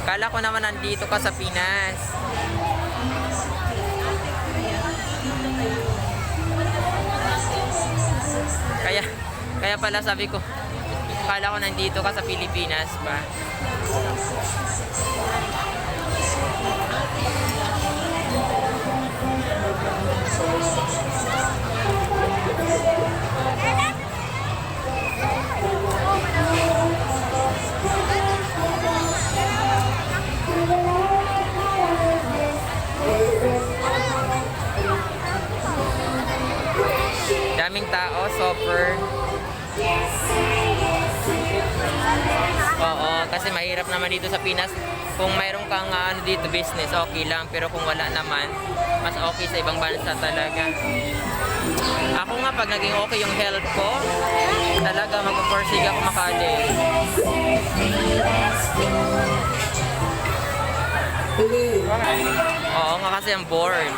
Kala ko naman nandito ka sa Pinas. Kaya, kaya pala sabi ko, kala ko nandito ka sa Pilipinas pa. Daming tao, super. Oo, kasi mahirap naman dito sa Pinas. Kung mayroon kang ano dito business, okay lang. Pero kung wala naman, mas okay sa ibang bansa talaga. Ako nga, pag naging okay yung health ko, talaga mag-forsige ako makali. Oo nga, kasi I'm bored.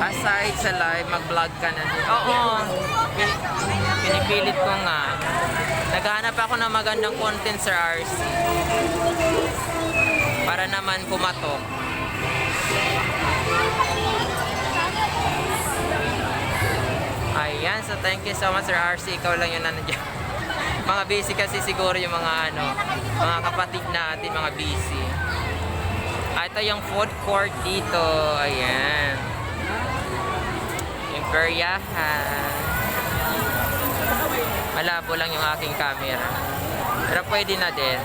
Aside sa live, mag-vlog ka na din. Oo, pinipilit ko nga. Naghahanap ako ng magandang content sa RC. Para naman pumatok. Ayan, so thank you so much Sir RC. Ikaw lang yun na nandiyan. Mga busy kasi siguro yung mga mga kapatid natin, mga busy. Ito yung food court dito. Ayan. Imperiahan. Malabo lang yung aking camera. Pero pwede na din.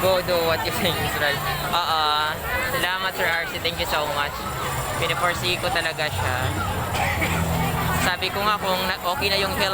Go do what you think is right. Salamat Sir RC. Thank you so much. Piniforsee ko talaga siya. Sabi ko nga kung okay na yung health